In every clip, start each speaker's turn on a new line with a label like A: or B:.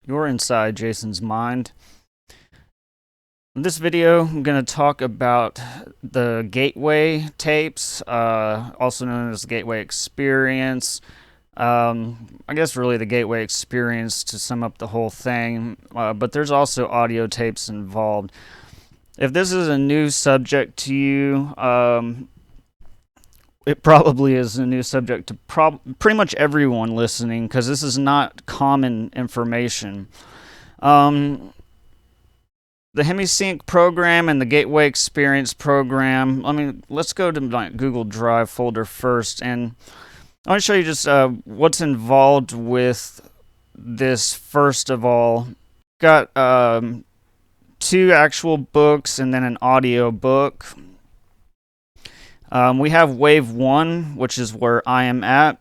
A: You're inside Jason's mind. In this video, I'm going to talk about the gateway tapes, also known as the gateway experience. I guess really the gateway experience to sum up the whole thing, but there's also audio tapes involved. If this is a new subject to you, it probably is a new subject to pretty much everyone listening, because this is not common information. The Hemi-Sync program and the Gateway Experience program. Let's go to my Google Drive folder first, and I want to show you just what's involved with this. First of all, got two actual books and then an audio book. We have Wave 1, which is where I am at.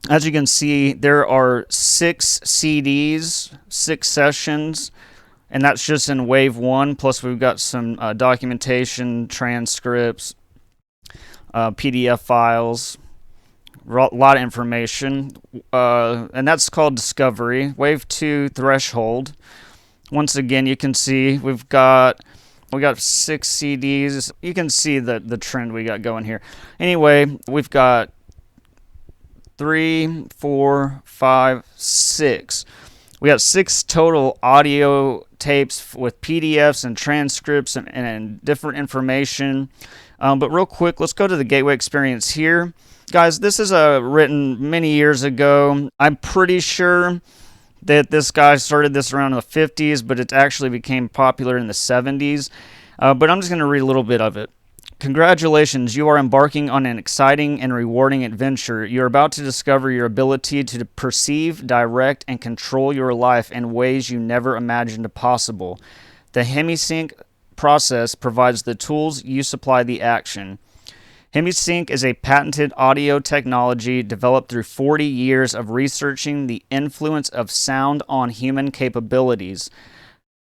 A: As you can see, there are 6 CDs, 6 sessions, and that's just in Wave 1, plus we've got some documentation, transcripts, PDF files, a lot of information, and that's called Discovery. Wave 2, Threshold. Once again, you can see we got 6 CDs. You can see the trend we got going here. Anyway, we've got 3, 4, 5, 6. We got 6 total audio tapes with PDFs and transcripts and different information. But real quick, let's go to the Gateway Experience here. Guys, this is written many years ago. I'm pretty sure that this guy started this around the 50s, but it actually became popular in the 70s. But I'm just going to read a little bit of it. Congratulations, you are embarking on an exciting and rewarding adventure. You are about to discover your ability to perceive, direct, and control your life in ways you never imagined possible. The Hemi-Sync process provides the tools, you supply the action. Hemi-Sync is a patented audio technology developed through 40 years of researching the influence of sound on human capabilities.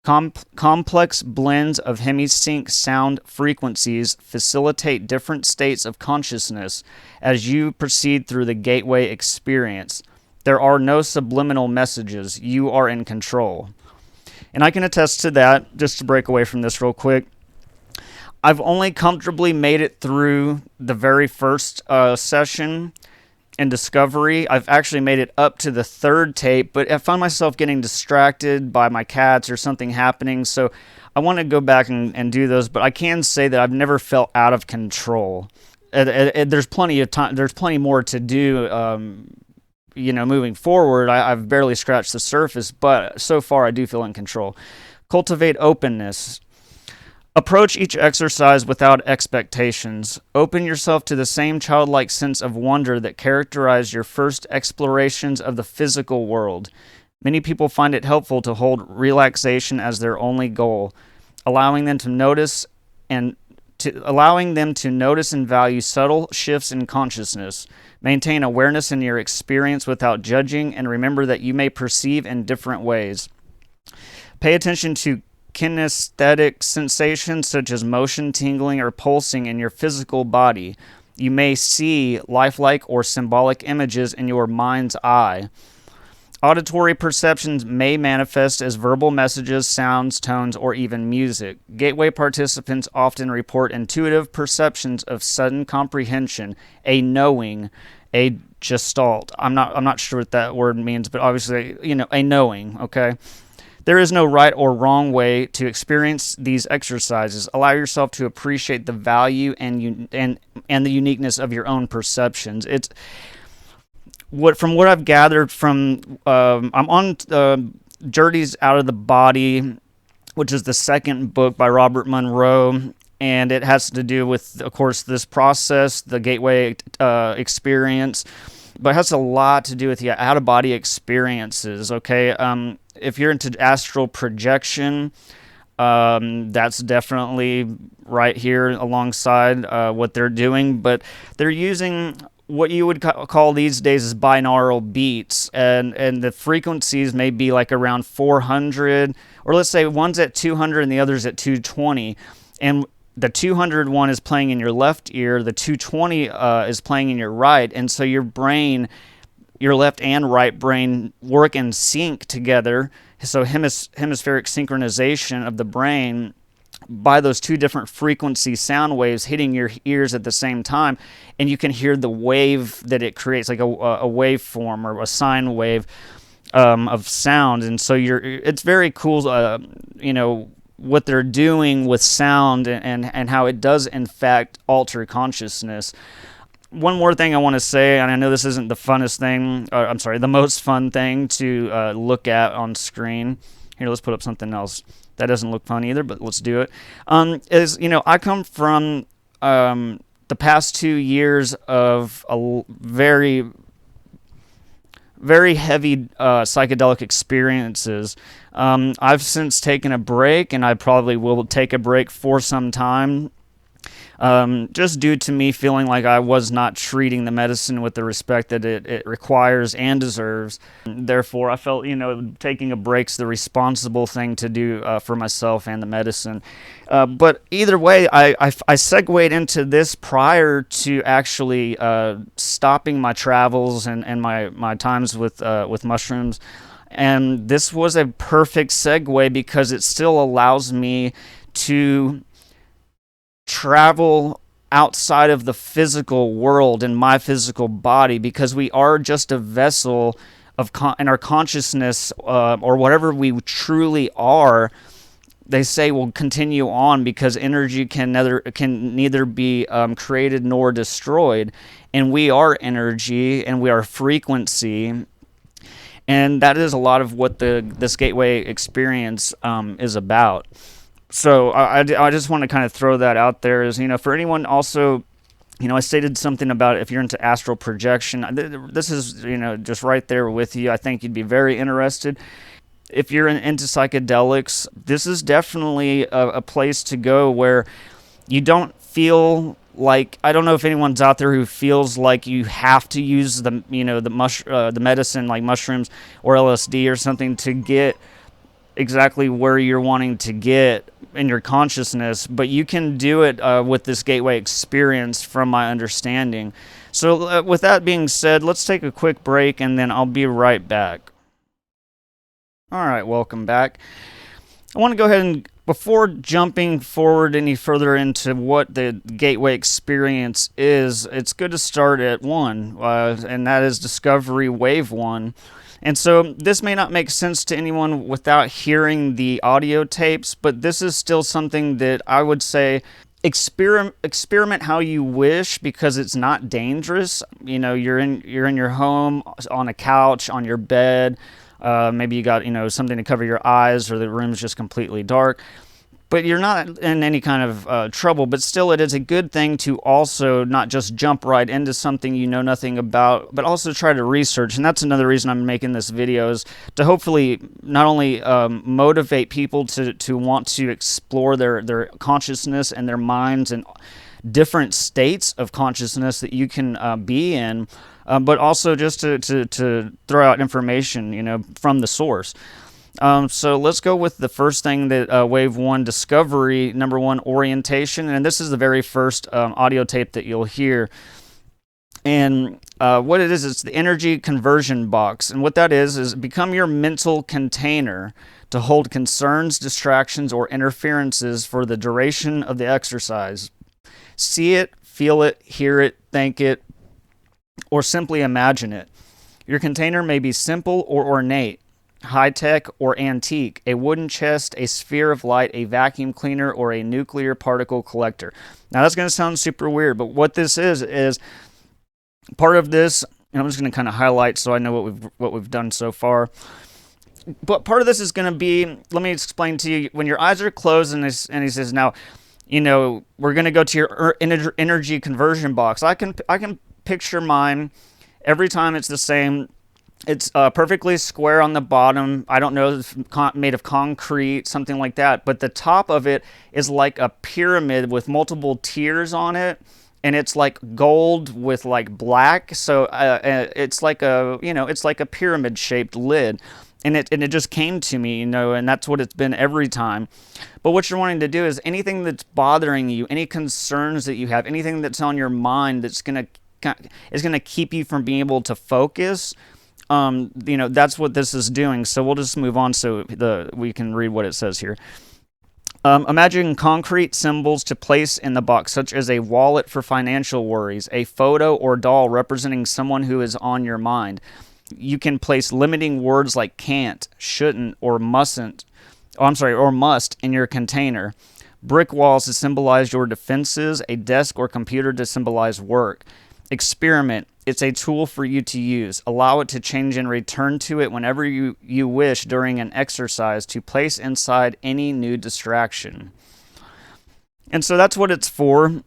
A: Complex blends of Hemi-Sync sound frequencies facilitate different states of consciousness as you proceed through the gateway experience. There are no subliminal messages. You are in control. And I can attest to that, just to break away from this real quick. I've only comfortably made it through the very first session in Discovery. I've actually made it up to the 3rd tape, but I found myself getting distracted by my cats or something happening, so I want to go back and do those. But I can say that I've never felt out of control. There's plenty of time. There's plenty more to do. Moving forward, I've barely scratched the surface, but so far I do feel in control. Cultivate openness. Approach each exercise without expectations. Open yourself to the same childlike sense of wonder that characterized your first explorations of the physical world. Many people find it helpful to hold relaxation as their only goal, allowing them to notice and value subtle shifts in consciousness. Maintain awareness in your experience without judging, and remember that you may perceive in different ways. Pay attention to kinesthetic sensations such as motion, tingling, or pulsing in your physical body. You may see lifelike or symbolic images in your mind's eye. Auditory perceptions may manifest as verbal messages, sounds, tones, or even music. Gateway participants often report intuitive perceptions of sudden comprehension, a knowing, a gestalt. I'm not sure what that word means, but obviously, a knowing, okay? There is no right or wrong way to experience these exercises. Allow yourself to appreciate the value and the uniqueness of your own perceptions. From what I've gathered from, I'm on Journeys Out of the Body, which is the 2nd book by Robert Monroe, and it has to do with, of course, this process, the gateway experience, but it has a lot to do with the out-of-body experiences, okay? If you're into astral projection, that's definitely right here alongside what they're doing, but they're using what you would call these days as binaural beats, and the frequencies may be like around 400, or let's say one's at 200 and the other's at 220, and the 200 one is playing in your left ear, the 220 is playing in your right, and so your brain, your left and right brain work in sync together, So hemispheric synchronization of the brain by those two different frequency sound waves hitting your ears at the same time, and you can hear the wave that it creates, like a waveform or a sine wave of sound. And so it's very cool, what they're doing with sound and how it does in fact alter consciousness. One more thing I want to say, and I know this isn't the funnest thing, the most fun thing to look at on screen. Here, let's put up something else. That doesn't look fun either, but let's do it. I come from the past 2 years of a very, very heavy psychedelic experiences. I've since taken a break, and I probably will take a break for some time. Just due to me feeling like I was not treating the medicine with the respect that it requires and deserves. Therefore, I felt, taking a break's the responsible thing to do for myself and the medicine. But either way, I segued into this prior to actually stopping my travels and my times with mushrooms. And this was a perfect segue because it still allows me to travel outside of the physical world and my physical body, because we are just a vessel of and our consciousness or whatever we truly are, they say, will continue on, because energy can neither be created nor destroyed, and we are energy and we are frequency. And that is a lot of what this gateway experience is about. So I just want to kind of throw that out there as, for anyone also, I stated something about if you're into astral projection. This is, just right there with you. I think you'd be very interested. If you're into psychedelics, this is definitely a place to go where you don't feel like, I don't know if anyone's out there who feels like you have to use the medicine like mushrooms or LSD or something to get exactly where you're wanting to get in your consciousness, but you can do it with this gateway experience, from my understanding. So with that being said, let's take a quick break and then I'll be right back. All right, welcome back. I want to go ahead and, before jumping forward any further into what the gateway experience is, it's good to start at one, and that is discovery wave 1. And so this may not make sense to anyone without hearing the audio tapes, but this is still something that I would say experiment how you wish, because it's not dangerous. You're in your home, on a couch, on your bed. Maybe you got something to cover your eyes, or the room's just completely dark. But you're not in any kind of trouble. But still, it is a good thing to also not just jump right into something you know nothing about, but also try to research. And that's another reason I'm making this video, is to hopefully not only motivate people to want to explore their consciousness and their minds and different states of consciousness that you can be in, but also just to throw out information, from the source. So let's go with the first thing, that wave 1 discovery, number 1 orientation, and this is the very first audio tape that you'll hear. And what it is, it's the energy conversion box, and what that is become your mental container to hold concerns, distractions, or interferences for the duration of the exercise. See it, feel it, hear it, think it, or simply imagine it. Your container may be simple or ornate, high-tech or antique, a wooden chest, a sphere of light, a vacuum cleaner, or a nuclear particle collector. Now that's going to sound super weird, but what this is part of this, and I'm just going to kind of highlight so I know what we've done so far. But part of this is going to be, let me explain to you, when your eyes are closed and he says, now, we're going to go to your energy conversion box. I can picture mine. Every time it's the same. It's perfectly square on the bottom. I don't know if it's made of concrete, something like that. But the top of it is like a pyramid with multiple tiers on it. And it's like gold with like black. So it's like a pyramid shaped lid. And it just came to me, and that's what it's been every time. But what you're wanting to do is anything that's bothering you, any concerns that you have, anything that's on your mind that's going to keep you from being able to focus That's what this is doing. So we'll just move on so we can read what it says here. Imagine concrete symbols to place in the box, such as a wallet for financial worries, a photo or doll representing someone who is on your mind. You can place limiting words like can't, shouldn't, or mustn't. Or must in your container. Brick walls to symbolize your defenses, a desk or computer to symbolize work. Experiment. It's a tool for you to use. Allow it to change and return to it whenever you wish during an exercise to place inside any new distraction. And so that's what it's for.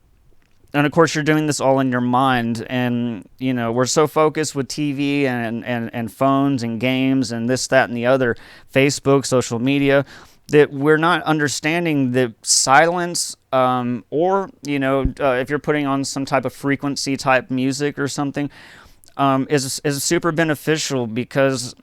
A: And of course, you're doing this all in your mind. And, we're so focused with TV and phones and games and this, that, and the other, Facebook, social media, that we're not understanding that silence, or if you're putting on some type of frequency type music or something, is super beneficial, because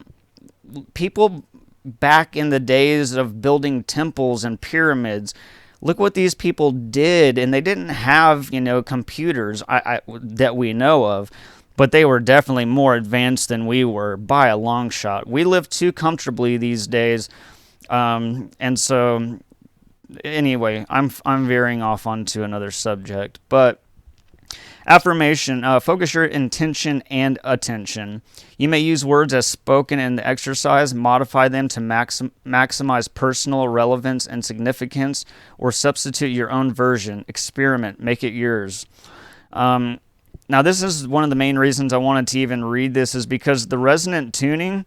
A: people back in the days of building temples and pyramids, look what these people did, and they didn't have computers that we know of, but they were definitely more advanced than we were by a long shot. We live too comfortably these days. And so, anyway, I'm veering off onto another subject. But affirmation, focus your intention and attention. You may use words as spoken in the exercise, modify them to maximize personal relevance and significance, or substitute your own version. Experiment, make it yours. Now, this is one of the main reasons I wanted to even read this, is because the resonant tuning,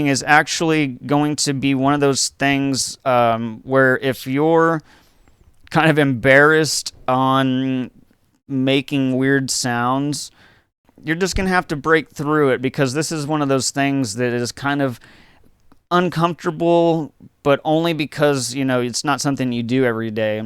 A: is actually going to be one of those things where if you're kind of embarrassed on making weird sounds, you're just going to have to break through it, because this is one of those things that is kind of uncomfortable, but only because, it's not something you do every day.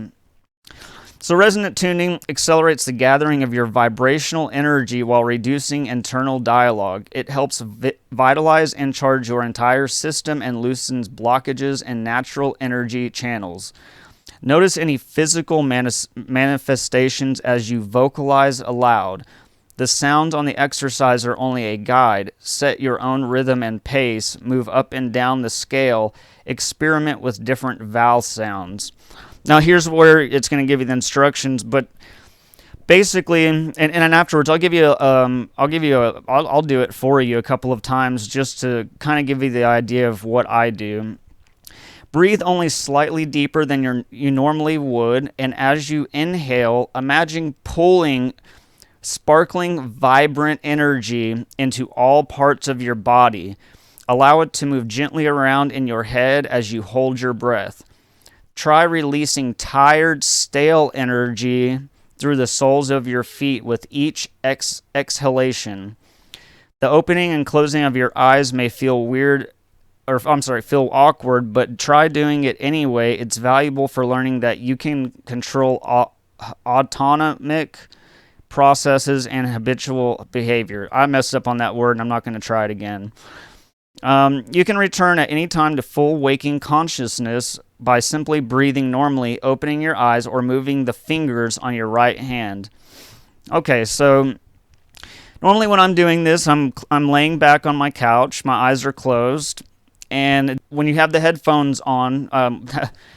A: So resonant tuning accelerates the gathering of your vibrational energy while reducing internal dialogue. It helps vitalize and charge your entire system and loosens blockages and natural energy channels. Notice any physical manifestations as you vocalize aloud. The sounds on the exercise are only a guide. Set your own rhythm and pace. Move up and down the scale. Experiment with different vowel sounds. Now, here's where it's going to give you the instructions, but basically, and afterwards, I'll do it for you a couple of times just to kind of give you the idea of what I do. Breathe only slightly deeper than you normally would, and as you inhale, imagine pulling sparkling, vibrant energy into all parts of your body. Allow it to move gently around in your head as you hold your breath. Try releasing tired, stale energy through the soles of your feet with each exhalation. The opening and closing of your eyes may feel feel awkward, but try doing it anyway. It's valuable for learning that you can control autonomic processes and habitual behavior. I messed up on that word, and I'm not going to try it again. You can return at any time to full waking consciousness by simply breathing normally, opening your eyes, or moving the fingers on your right hand. Okay, so normally when I'm doing this, I'm laying back on my couch, my eyes are closed, and when you have the headphones on,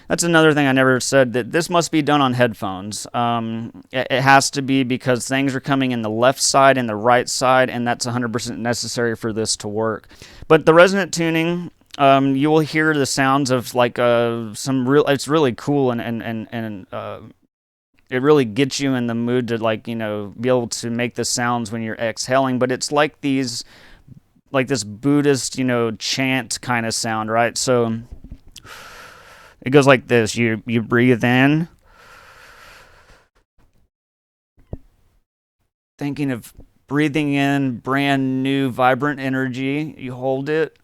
A: that's another thing I never said, that this must be done on headphones. It has to be, because things are coming in the left side and the right side, and that's 100% necessary for this to work. But the resonant tuning, you will hear the sounds of like it's really cool, and it really gets you in the mood to be able to make the sounds when you're exhaling. But it's like this Buddhist, chant kind of sound, right? So it goes like this. You breathe in, thinking of breathing in brand new, vibrant energy. You hold it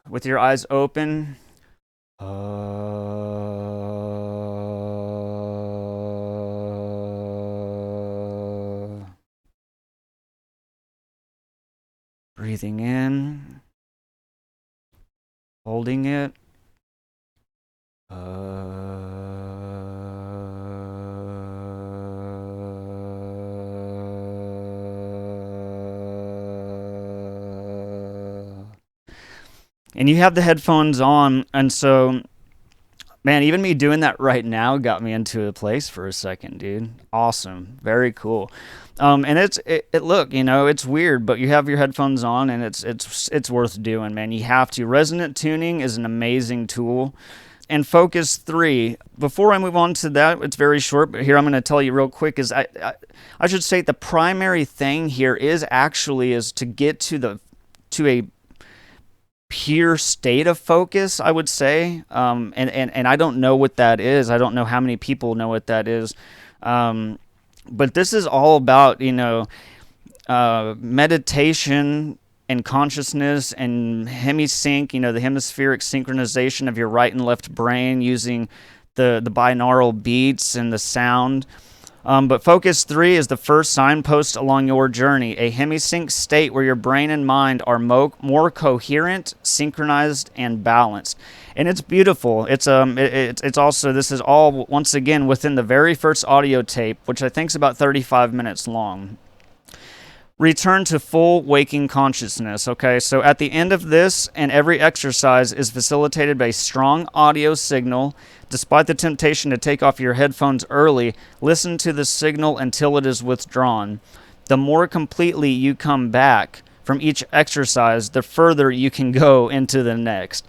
A: with your eyes open. Breathing in, holding it. and you have the headphones on, and so, man, even me doing that right now got me into a place for a second, dude. Awesome. Very cool. And look, it's weird, but you have your headphones on, and it's worth doing, man. You have to. Resonant tuning is an amazing tool. And focus 3. Before I move on to that, it's very short, but here I'm going to tell you real quick. I should say the primary thing here is to get to a pure state of focus, I would say. And I don't know what that is. I don't know how many people know what that is. But this is all about, meditation and consciousness and hemi-sync, the hemispheric synchronization of your right and left brain using the binaural beats and the sound. But focus 3 is the first signpost along your journey, a hemi-sync state where your brain and mind are more coherent, synchronized, and balanced. And it's beautiful. It's also, this is all, once again, within the very first audio tape, which I think is about 35 minutes long. Return to full waking consciousness. Okay, so at the end of this, and every exercise is facilitated by a strong audio signal. Despite the temptation to take off your headphones early, listen to the signal until it is withdrawn. The more completely you come back from each exercise, the further you can go into the next.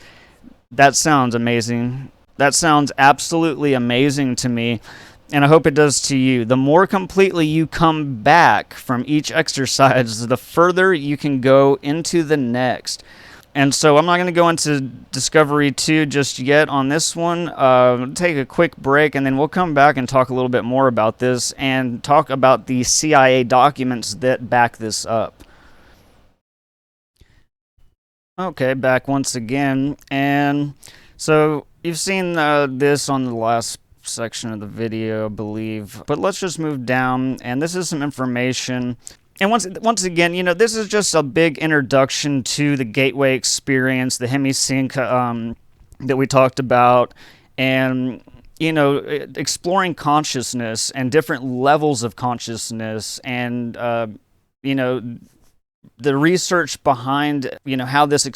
A: That sounds amazing. That sounds absolutely amazing to me. And I hope it does to you. The more completely you come back from each exercise, the further you can go into the next. And so I'm not going to go into Discovery 2 just yet on this one. Take a quick break, and then we'll come back and talk a little bit more about this and talk about the CIA documents that back this up. Okay, back once again. And so you've seen this on the last section of the video, I believe, but let's just move down, and this is some information. And once again, this is just a big introduction to the gateway experience, the Hemi-Sync that we talked about, and exploring consciousness and different levels of consciousness, and the research behind how this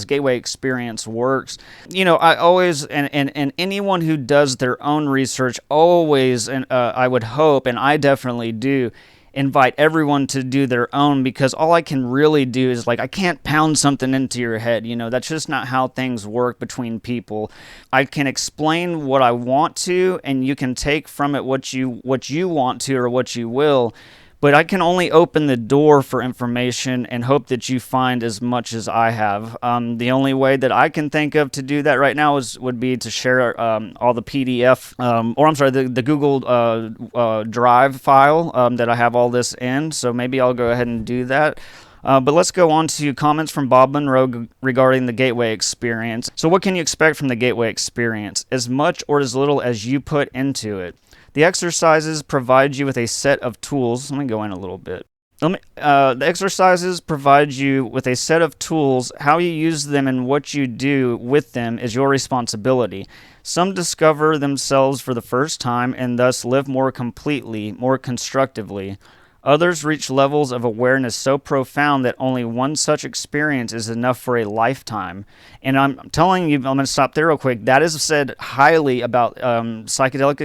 A: gateway experience works. I always and anyone who does their own research always, and I would hope, and I definitely do, invite everyone to do their own, because all I can really do is, I can't pound something into your head. That's just not how things work between people. I can explain what I want to, and you can take from it what you want to, or what you will. But I can only open the door for information and hope that you find as much as I have. The only way that I can think of to do that right now would be to share all the PDF, the Google Drive file that I have all this in. So maybe I'll go ahead and do that. But let's go on to comments from Bob Monroe regarding the gateway experience. So what can you expect from the gateway experience? As much or as little as you put into it. The exercises provide you with a set of tools. Let me go in a little bit. The exercises provide you with a set of tools. How you use them and what you do with them is your responsibility. Some discover themselves for the first time and thus live more completely, more constructively. Others reach levels of awareness so profound that only one such experience is enough for a lifetime. And I'm telling you, I'm going to stop there real quick. That is said highly about psychedelic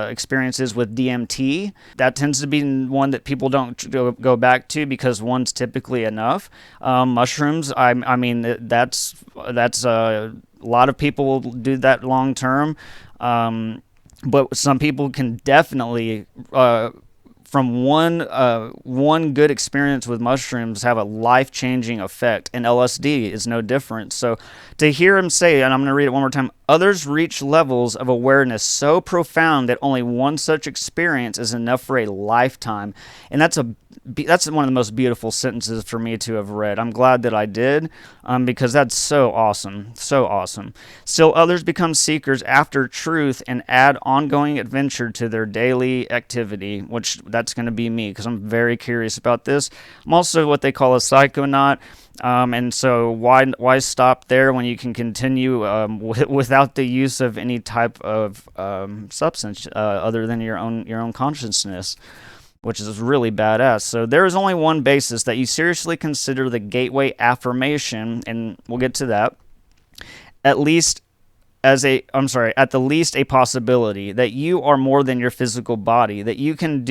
A: experiences with DMT. That tends to be one that people don't go back to because one's typically enough. Mushrooms, I mean, that's a lot of people will do that long term. But some people can definitely from one good experience with mushrooms have a life-changing effect, and LSD is no different. So to hear him say, and I'm going to read it one more time, others reach levels of awareness so profound that only one such experience is enough for a lifetime. And that's one of the most beautiful sentences for me to have read. I'm glad that I did, because that's so awesome, so awesome. Still others become seekers after truth and add ongoing adventure to their daily activity, which that's going to be me, because I'm very curious about this. I'm also what they call a psychonaut. And so why stop there when you can continue without the use of any type of substance other than your own consciousness? which is really badass. So there is only one basis that you seriously consider the gateway affirmation, and we'll get to that. At least at the least a possibility that you are more than your physical body, that you can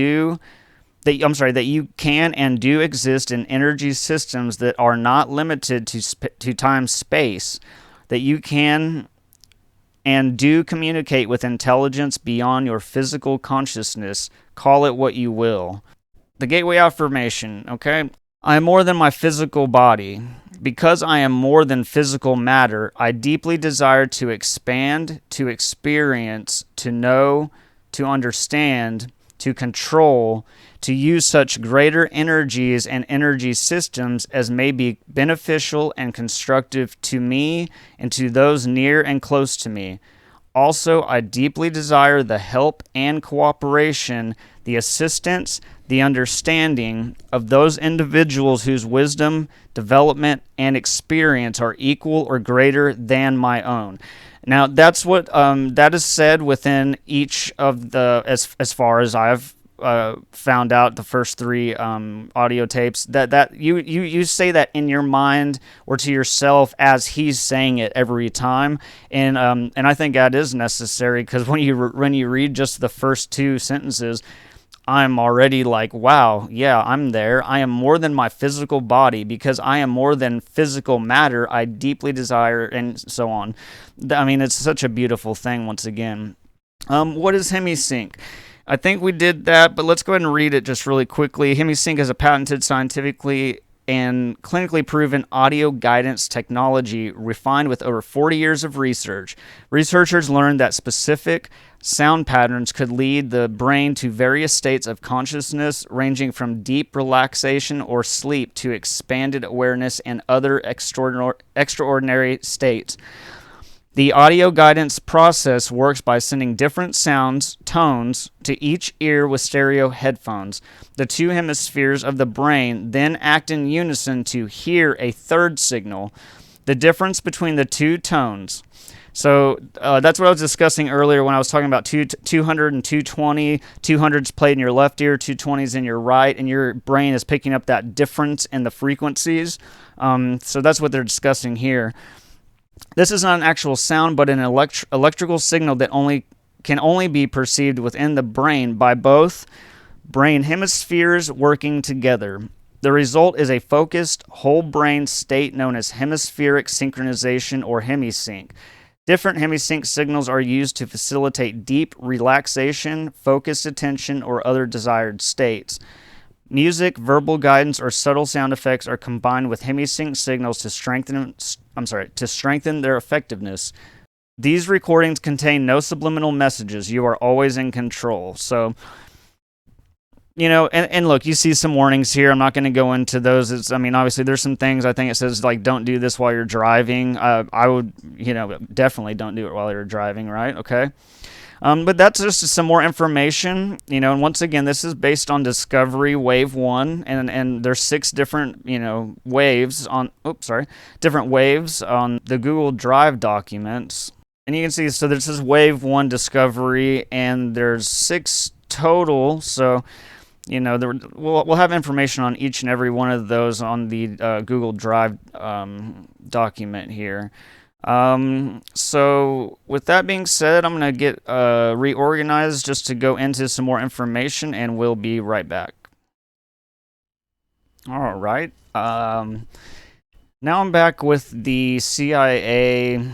A: and do exist in energy systems that are not limited to time space, that you can and do communicate with intelligence beyond your physical consciousness. Call it what you will. The gateway affirmation, okay? I am more than my physical body. Because I am more than physical matter, I deeply desire to expand, to experience, to know, to understand, to control, to use such greater energies and energy systems as may be beneficial and constructive to me and to those near and close to me. Also, I deeply desire the help and cooperation, the assistance, the understanding of those individuals whose wisdom, development, and experience are equal or greater than my own. Now, that's what that is said within each of the, as far as I've found out, the first three audio tapes, that you say that in your mind or to yourself as he's saying it every time, and I think that is necessary, because when you read just the first two sentences, I'm already like, wow, yeah, I'm there. I am more than my physical body. Because I am more than physical matter, I deeply desire, and so on. I mean, it's such a beautiful thing, once again. What is Hemi-Sync? I think we did that, but let's go ahead and read it just really quickly. Hemi-Sync is a patented, scientifically and clinically proven audio guidance technology refined with over 40 years of research. Researchers learned that specific sound patterns could lead the brain to various states of consciousness, ranging from deep relaxation or sleep to expanded awareness and other extraordinary states. The audio guidance process works by sending different tones, to each ear with stereo headphones. The two hemispheres of the brain then act in unison to hear a third signal, the difference between the two tones. So that's what I was discussing earlier when I was talking about 200 and 220. 200's played in your left ear, 220's in your right, and your brain is picking up that difference in the frequencies. So that's what they're discussing here. This is not an actual sound, but an electrical signal that can only be perceived within the brain by both brain hemispheres working together. The result is a focused, whole brain state known as hemispheric synchronization or hemi-sync. Different hemi-sync signals are used to facilitate deep relaxation, focused attention, or other desired states. Music, verbal guidance, or subtle sound effects are combined with hemi-sync signals to strengthen their effectiveness. These recordings contain no subliminal messages. You are always in control. So, and look, you see some warnings here. I'm not going to go into those. Obviously, there's some things I think it says, like, don't do this while you're driving. I would, definitely don't do it while you're driving, right? Okay. But that's just some more information, and once again, this is based on Discovery Wave 1, and there's 6 different, waves on the Google Drive documents. And you can see, so this is Wave 1 Discovery, and there's 6 total, so, we'll have information on each and every one of those on the Google Drive document here. So with that being said, I'm going to get reorganized just to go into some more information, and we'll be right back. All right. Now I'm back with the CIA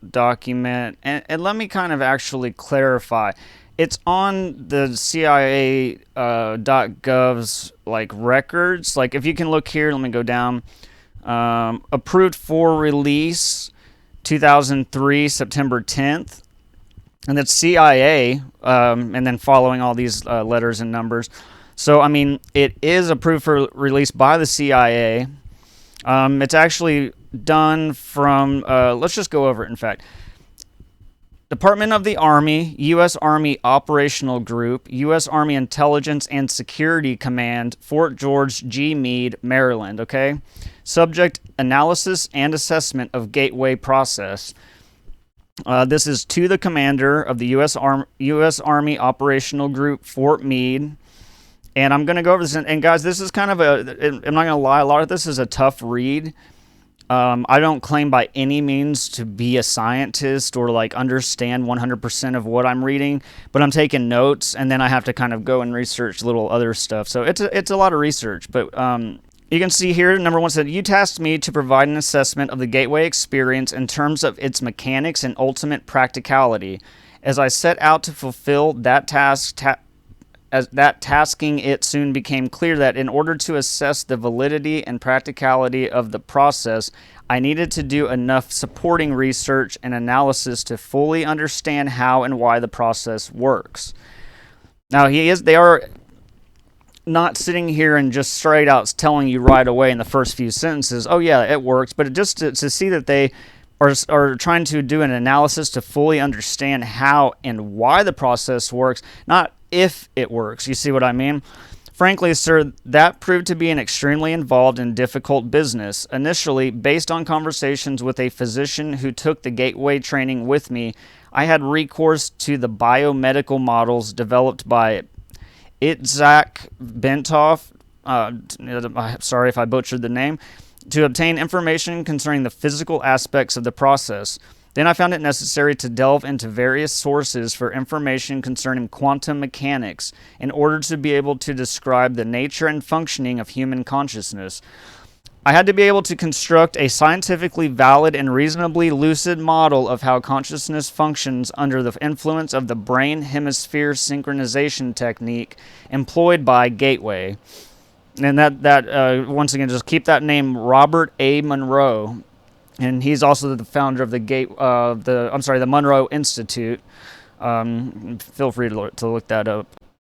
A: document, and let me kind of actually clarify. It's on the CIA.gov's records. If you can look here, let me go down. Approved for release 2003, September 10th, and that's CIA, and then following all these letters and numbers. So, it is approved for release by the CIA. It's actually done from, let's just go over it, in fact. Department of the Army, U.S. Army Operational Group, U.S. Army Intelligence and Security Command, Fort George G. Meade, Maryland, okay? Subject, analysis and assessment of gateway process. This is to the commander of the U.S. Army Operational Group, Fort Meade. And I'm going to go over this. And guys, this is kind of I'm not going to lie, a lot of this is a tough read. I don't claim by any means to be a scientist or like understand 100% of what I'm reading, but I'm taking notes, and then I have to kind of go and research little other stuff. So it's a lot of research. But you can see here, number one said, you tasked me to provide an assessment of the gateway experience in terms of its mechanics and ultimate practicality. As I set out to fulfill that task, tasking, it soon became clear that in order to assess the validity and practicality of the process, I needed to do enough supporting research and analysis to fully understand how and why the process works. Now, they are not sitting here and just straight out telling you right away in the first few sentences, oh yeah, it works, but just to see that they are trying to do an analysis to fully understand how and why the process works, not if it works. You see what I mean? Frankly, sir, that proved to be an extremely involved and difficult business. Initially, based on conversations with a physician who took the gateway training with me, I had recourse to the biomedical models developed by Itzhak Bentov, sorry if I butchered the name, to obtain information concerning the physical aspects of the process. Then I found it necessary to delve into various sources for information concerning quantum mechanics in order to be able to describe the nature and functioning of human consciousness. I had to be able to construct a scientifically valid and reasonably lucid model of how consciousness functions under the influence of the brain hemisphere synchronization technique employed by Gateway. And that once again, just keep that name, Robert A. Monroe. And he's also the founder of the Monroe Institute. Feel free to look that up.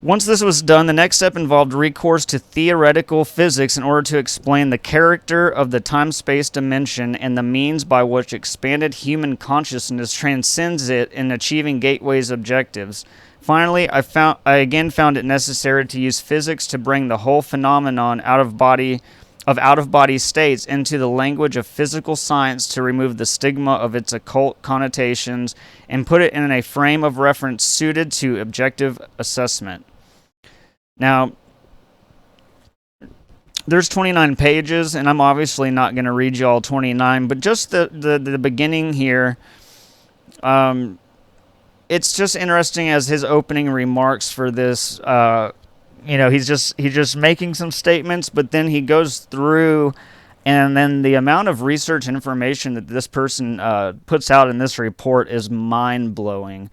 A: Once this was done, the next step involved recourse to theoretical physics in order to explain the character of the time-space dimension and the means by which expanded human consciousness transcends it in achieving Gateway's objectives. Finally, I again found it necessary to use physics to bring the whole phenomenon out-of-body states into the language of physical science to remove the stigma of its occult connotations and put it in a frame of reference suited to objective assessment. Now, there's 29 pages, and I'm obviously not going to read you all 29, but just the beginning here, it's just interesting as his opening remarks for this. He's just making some statements, but then he goes through, and then the amount of research and information that this person puts out in this report is mind-blowing.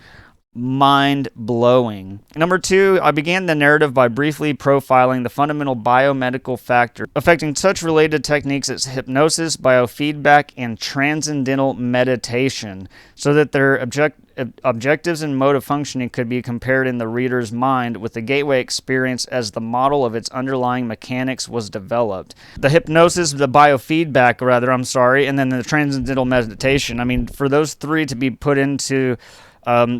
A: Mind-blowing. Number 2, I began the narrative by briefly profiling the fundamental biomedical factors affecting such related techniques as hypnosis, biofeedback, and transcendental meditation, so that their objectives and mode of functioning could be compared in the reader's mind with the Gateway experience as the model of its underlying mechanics was developed. The hypnosis, the biofeedback, and then the transcendental meditation. I mean, for those 3 to be put into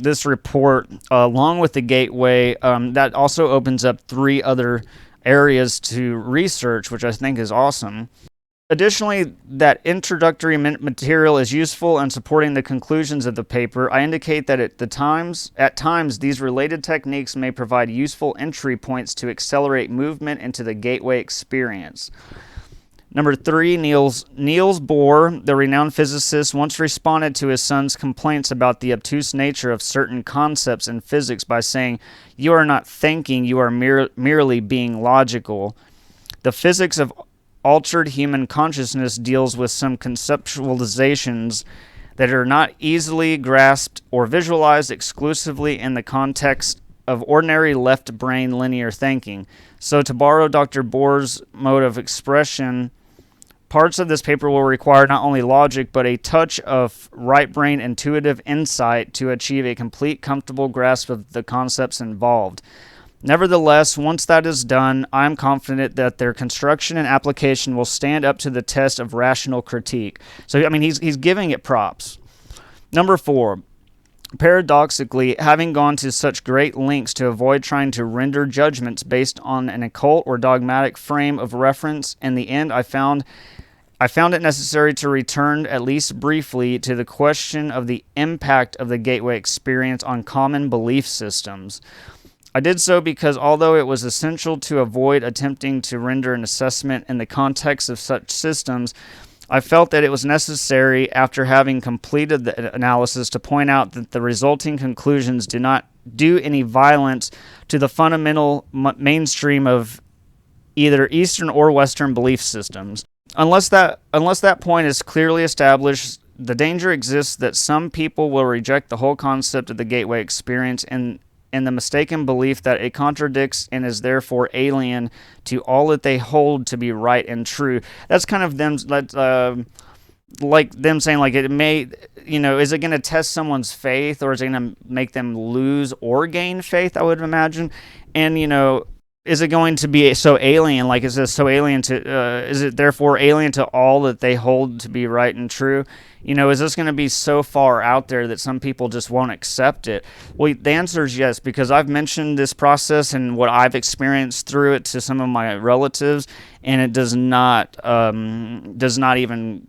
A: this report, along with the Gateway, that also opens up 3 other areas to research, which I think is awesome. Additionally, that introductory material is useful in supporting the conclusions of the paper. I indicate that at times, these related techniques may provide useful entry points to accelerate movement into the Gateway experience. Number 3, Niels Bohr, the renowned physicist, once responded to his son's complaints about the obtuse nature of certain concepts in physics by saying, "You are not thinking, you are merely being logical." The physics of altered human consciousness deals with some conceptualizations that are not easily grasped or visualized exclusively in the context of ordinary left-brain linear thinking. So, to borrow Dr. Bohr's mode of expression, parts of this paper will require not only logic, but a touch of right-brain intuitive insight to achieve a complete, comfortable grasp of the concepts involved. Nevertheless, once that is done, I am confident that their construction and application will stand up to the test of rational critique. So, I mean, he's giving it props. Number 4. Paradoxically, having gone to such great lengths to avoid trying to render judgments based on an occult or dogmatic frame of reference, in the end I found it necessary to return, at least briefly, to the question of the impact of the Gateway experience on common belief systems. I did so because although it was essential to avoid attempting to render an assessment in the context of such systems, I felt that it was necessary, after having completed the analysis, to point out that the resulting conclusions do not do any violence to the fundamental mainstream of either Eastern or Western belief systems. Unless that point is clearly established, the danger exists that some people will reject the whole concept of the gateway experience in the mistaken belief that it contradicts and is therefore alien to all that they hold to be right and true. That's kind of them, like them saying, like, it may, is it going to test someone's faith, or is it going to make them lose or gain faith, I would imagine. And, is it going to be so alien, like, is this so alien to, is it therefore alien to all that they hold to be right and true? Is this going to be so far out there that some people just won't accept it? Well, the answer is yes, because I've mentioned this process and what I've experienced through it to some of my relatives, and it doesn't even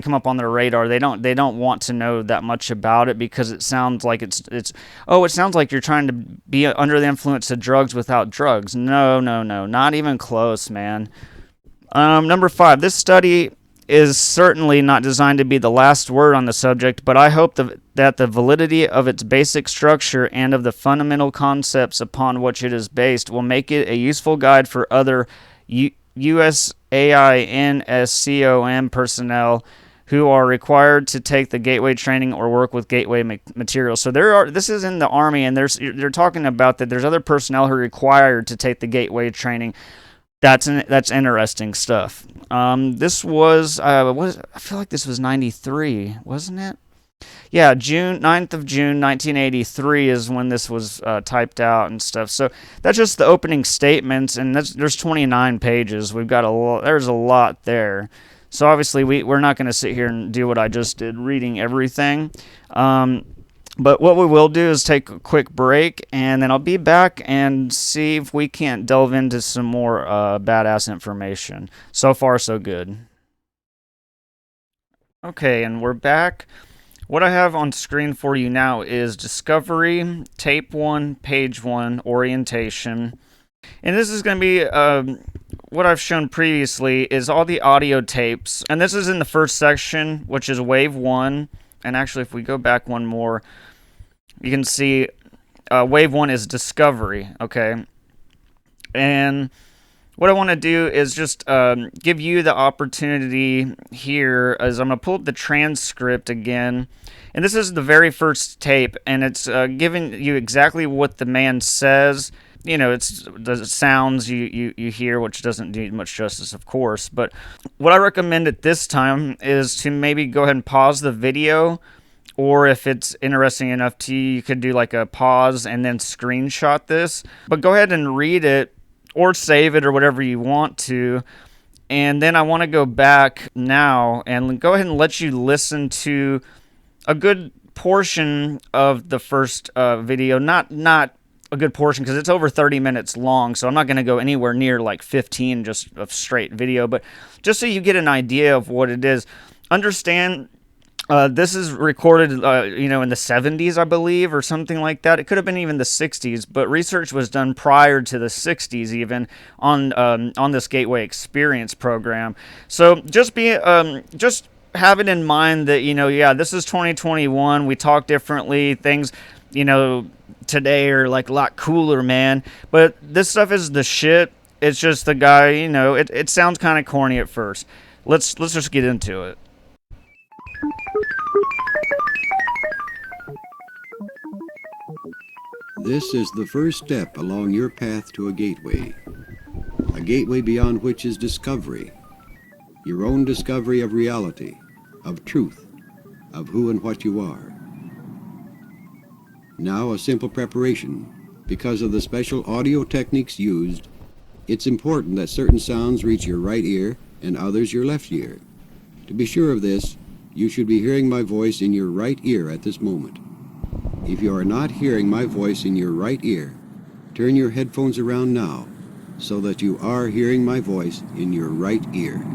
A: come up on their radar. They don't want to know that much about it, because it sounds like it sounds like you're trying to be under the influence of drugs without drugs. No, not even close, man. Number 5, this study is certainly not designed to be the last word on the subject, but I hope that the validity of its basic structure and of the fundamental concepts upon which it is based will make it a useful guide for other USAINSCOM personnel who are required to take the gateway training or work with gateway materials. So this is in the Army, and they're talking about that there's other personnel who are required to take the gateway training. That's interesting stuff. This was I feel like this was 93, wasn't it? Yeah, 9th of June 1983 is when this was typed out and stuff. So that's just the opening statements, and there's 29 pages. We've got there's a lot there. So obviously we're not going to sit here and do what I just did, reading everything. But what we will do is take a quick break, and then I'll be back and see if we can't delve into some more badass information. So far, so good. Okay, and we're back. What I have on screen for you now is Discovery, Tape 1, Page 1, Orientation. And this is going to be what I've shown previously is all the audio tapes. And this is in the first section, which is Wave 1. And actually, if we go back one more, you can see Wave 1 is Discovery, okay? And what I want to do is just give you the opportunity here, as I'm going to pull up the transcript again. And this is the very first tape, and it's giving you exactly what the man says. It's the sounds you hear, which doesn't do much justice, of course. But what I recommend at this time is to maybe go ahead and pause the video, or if it's interesting enough to you, you could do like a pause and then screenshot this. But go ahead and read it, or save it, or whatever you want to. And then I want to go back now and go ahead and let you listen to a good portion of the first video. Not a good portion, because it's over 30 minutes long, so I'm not going to go anywhere near like 15 just of straight video, but just so you get an idea of what it is. Understand, this is recorded, in the 70s, I believe, or something like that. It could have been even the 60s, but research was done prior to the 60s even on this Gateway Experience program. So just have it in mind that, this is 2021. We talk differently. Things, today are like a lot cooler, man. But this stuff is the shit. It's just the guy, it sounds kind of corny at first. Let's just get into it.
B: This is the first step along your path to a gateway beyond which is discovery, your own discovery of reality, of truth, of who and what you are. Now a simple preparation. Because of the special audio techniques used, it's important that certain sounds reach your right ear and others your left ear. To be sure of this, you should be hearing my voice in your right ear at this moment. If you are not hearing my voice in your right ear, turn your headphones around now so that you are hearing my voice in your right ear.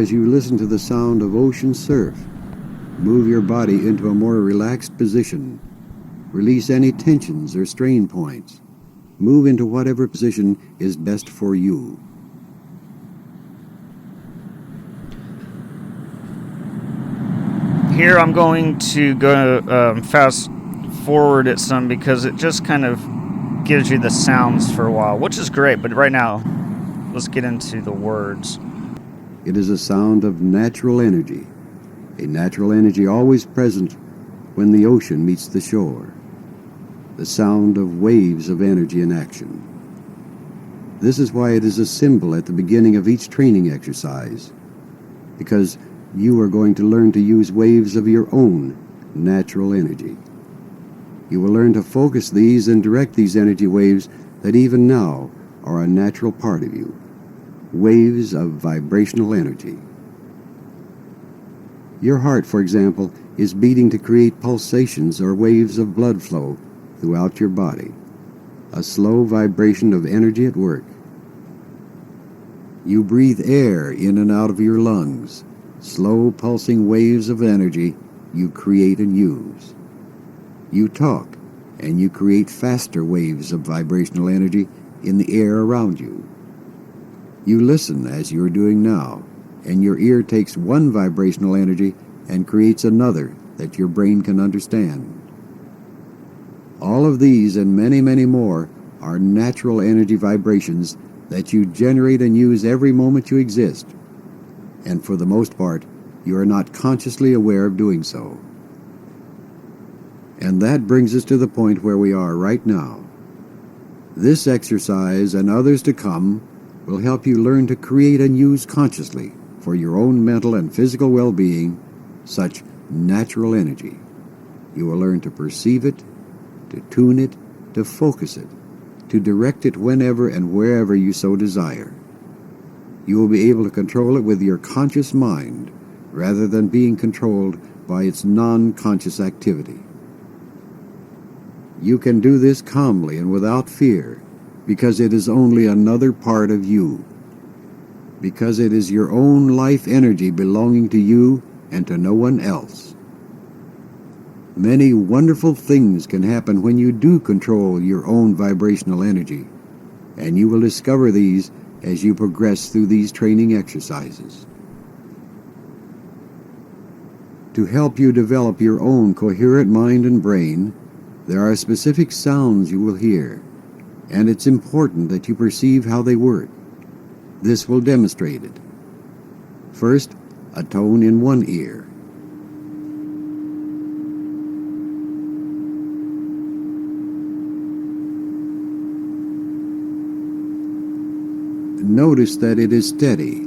B: as you listen to the sound of ocean surf, move your body into a more relaxed position. Release any tensions or strain points. Move into whatever position is best for you.
A: Here I'm going to go fast forward it some because it just kind of gives you the sounds for a while, which is great. But right now, let's get into the words.
B: It is a sound of natural energy, a natural energy always present when the ocean meets the shore. The sound of waves of energy in action. This is why it is a symbol at the beginning of each training exercise, because you are going to learn to use waves of your own natural energy. You will learn to focus these and direct these energy waves that even now are a natural part of you. Waves of vibrational energy. Your heart, for example, is beating to create pulsations or waves of blood flow throughout your body. A slow vibration of energy at work. You breathe air in and out of your lungs. Slow pulsing waves of energy you create and use. You talk, and you create faster waves of vibrational energy in the air around you. You listen as you are doing now, and your ear takes one vibrational energy and creates another that your brain can understand. All of these and many, many more are natural energy vibrations that you generate and use every moment you exist. And for the most part, you are not consciously aware of doing so. And that brings us to the point where we are right now. This exercise and others to come will help you learn to create and use consciously for your own mental and physical well-being such natural energy. You will learn to perceive it, to tune it, to focus it, to direct it whenever and wherever you so desire. You will be able to control it with your conscious mind rather than being controlled by its non-conscious activity. You can do this calmly and without fear because it is only another part of you. Because it is your own life energy belonging to you and to no one else. Many wonderful things can happen when you do control your own vibrational energy, and you will discover these as you progress through these training exercises. To help you develop your own coherent mind and brain, there are specific sounds you will hear, and it's important that you perceive how they work. This will demonstrate it. First, a tone in one ear. Notice that it is steady.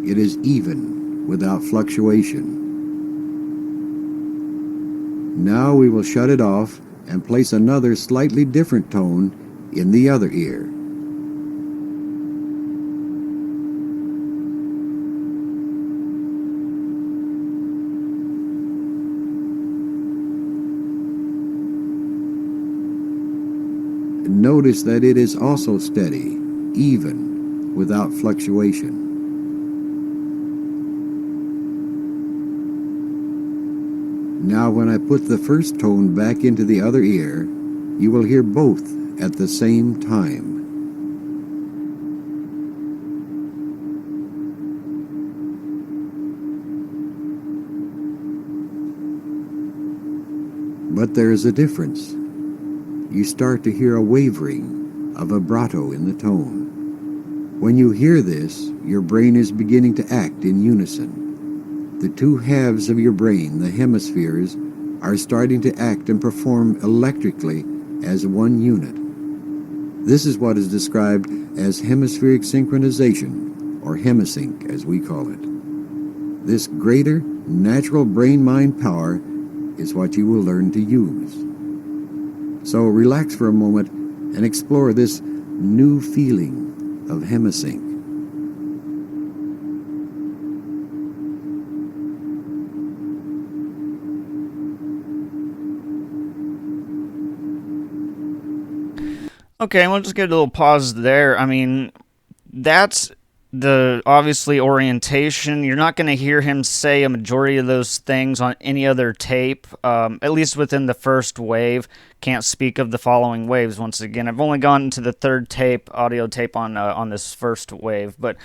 B: It is even, without fluctuation. Now we will shut it off and place another slightly different tone in the other ear. Notice that it is also steady, even, without fluctuation. Now when I put the first tone back into the other ear, you will hear both at the same time. But there is a difference. You start to hear a wavering, a vibrato in the tone. When you hear this, your brain is beginning to act in unison. The two halves of your brain, the hemispheres, are starting to act and perform electrically as one unit. This is what is described as hemispheric synchronization, or Hemi-Sync as we call it. This greater natural brain-mind power is what you will learn to use. So relax for a moment and explore this new feeling of Hemi-Sync.
A: Okay, we'll just get a little pause there. I mean, that's the obviously orientation. You're not going to hear him say a majority of those things on any other tape, at least within the first wave. Can't speak of the following waves. Once again, I've only gone to the third tape, audio tape on this first wave, but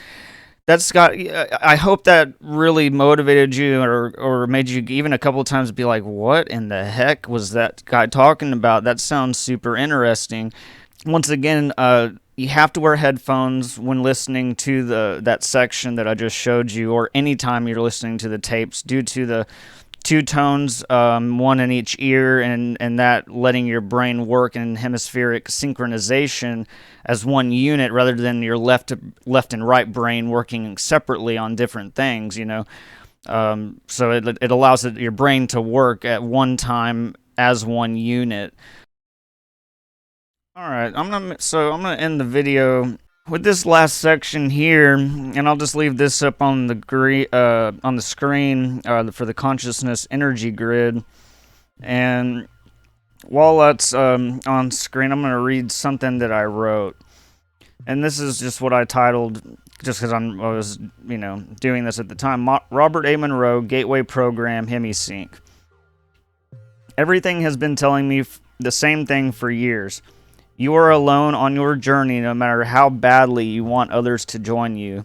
A: that's got. I hope that really motivated you, or made you even a couple of times be like, "What in the heck was that guy talking about? That sounds super interesting." Once again, you have to wear headphones when listening to that section that I just showed you, or anytime you're listening to the tapes, due to the two tones, one in each ear, and that letting your brain work in hemispheric synchronization as one unit, rather than your left and right brain working separately on different things. So it allows your brain to work at one time as one unit. All right, I'm gonna end the video with this last section here, and I'll just leave this up on the screen for the consciousness energy grid. And while that's on screen, I'm gonna read something that I wrote, and this is just what I titled, just because I was doing this at the time. Robert A. Monroe, Gateway Program, Hemi-Sync. Everything has been telling me the same thing for years. You are alone on your journey, no matter how badly you want others to join you.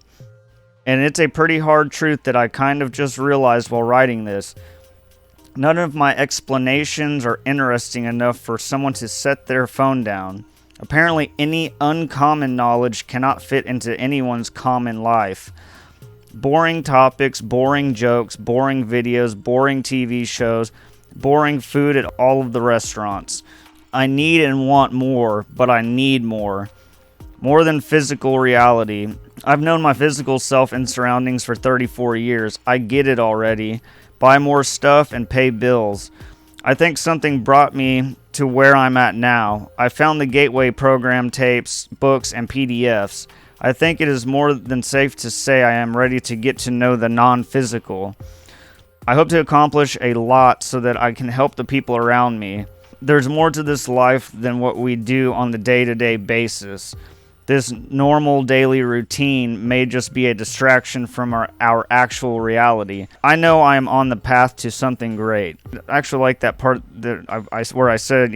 A: And it's a pretty hard truth that I kind of just realized while writing this. None of my explanations are interesting enough for someone to set their phone down. Apparently, any uncommon knowledge cannot fit into anyone's common life. Boring topics, boring jokes, boring videos, boring TV shows, boring food at all of the restaurants. I need and want more, but I need more. More than physical reality. I've known my physical self and surroundings for 34 years. I get it already. Buy more stuff and pay bills. I think something brought me to where I'm at now. I found the Gateway Program tapes, books, and PDFs. I think it is more than safe to say I am ready to get to know the non-physical. I hope to accomplish a lot so that I can help the people around me. There's more to this life than what we do on the day-to-day basis. This normal daily routine may just be a distraction from our actual reality. I know I am on the path to something great. I actually like that part that where I said,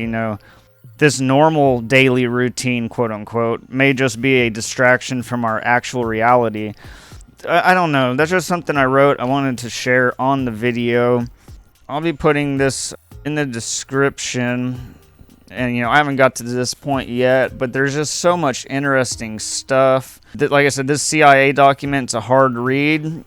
A: this normal daily routine, quote unquote, may just be a distraction from our actual reality. I don't know. That's just something I wrote. I wanted to share on the video. I'll be putting this in the description, and I haven't got to this point yet, but there's just so much interesting stuff that, like I said, this CIA document's a hard read.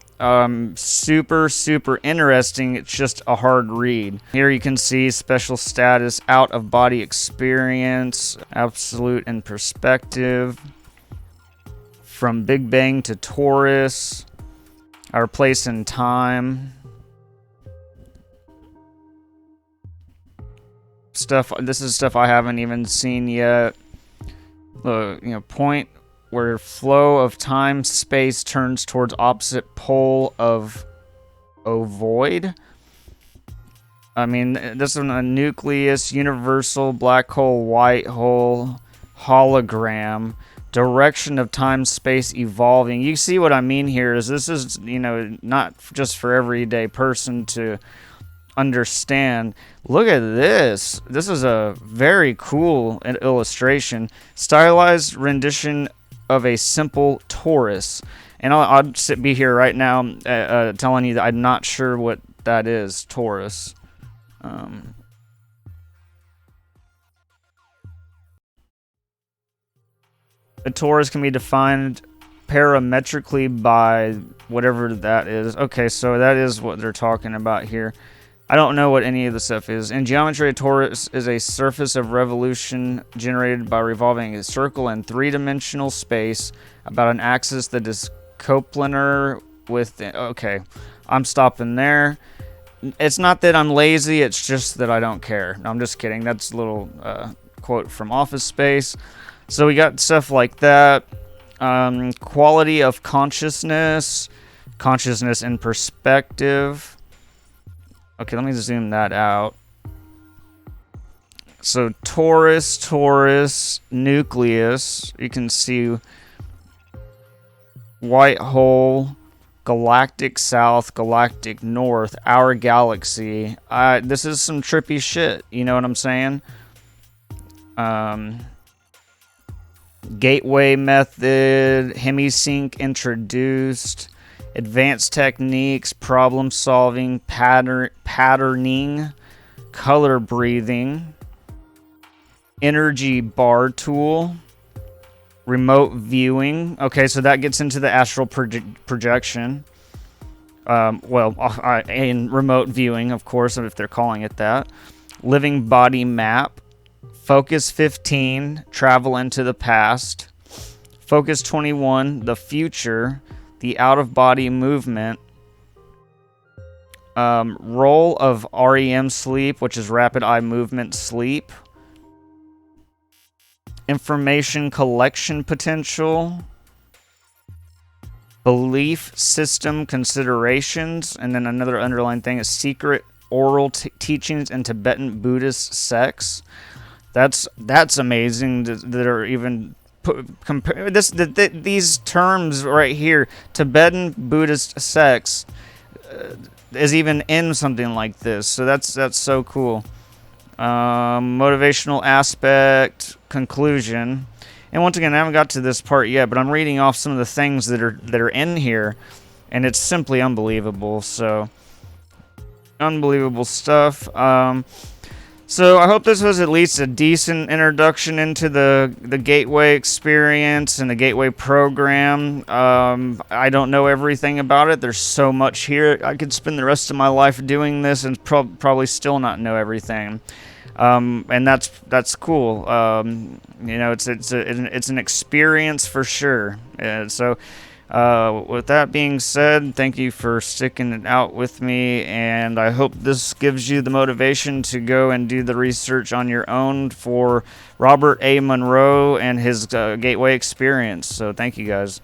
A: Super interesting. It's just a hard read. Here you can see special status, out of body experience, absolute and perspective, from Big Bang to Taurus, our place in time. This is stuff I haven't even seen yet. Point where flow of time space turns towards opposite pole of ovoid. I mean, this is a nucleus, universal black hole, white hole, hologram, direction of time space evolving. You see what I mean here is this is not just for everyday person to understand. Look at this. This is a very cool illustration. Stylized rendition of a simple torus. And I'll be here right now telling you that I'm not sure what that is, torus. A torus can be defined parametrically by whatever that is. Okay, so that is what they're talking about here. I don't know what any of the stuff is. In geometry, a torus is a surface of revolution generated by revolving a circle in three-dimensional space about an axis that is coplanar with... Okay, I'm stopping there. It's not that I'm lazy, it's just that I don't care. No, I'm just kidding. That's a little quote from Office Space. So we got stuff like that. Quality of consciousness. Consciousness in perspective. Okay, let me zoom that out. So torus, nucleus. You can see white hole, galactic south, galactic north, our galaxy. This is some trippy shit. You know what I'm saying? Gateway method, Hemi-Sync introduced, advanced techniques, problem solving, patterning, color breathing, energy bar tool, remote viewing. Okay, so that gets into the astral projection. And remote viewing, of course, if they're calling it that. Living body map. Focus 15, travel into the past. Focus 21, the future, the out-of-body movement. Role of REM sleep, which is rapid eye movement sleep. Information collection potential. Belief system considerations. And then another underlined thing is secret oral teachings in Tibetan Buddhist sects. That's amazing that are even these terms right here. Tibetan Buddhist sects is even in something like this. So that's so cool. Motivational aspect, conclusion, and once again, I haven't got to this part yet, but I'm reading off some of the things that are in here, and it's simply unbelievable. So unbelievable stuff. So I hope this was at least a decent introduction into the Gateway experience and the Gateway program. I don't know everything about it. There's so much here. I could spend the rest of my life doing this and probably still not know everything. And that's cool. It's an experience for sure. So. With that being said, thank you for sticking it out with me, and I hope this gives you the motivation to go and do the research on your own for Robert A. Monroe and his Gateway experience. So thank you guys.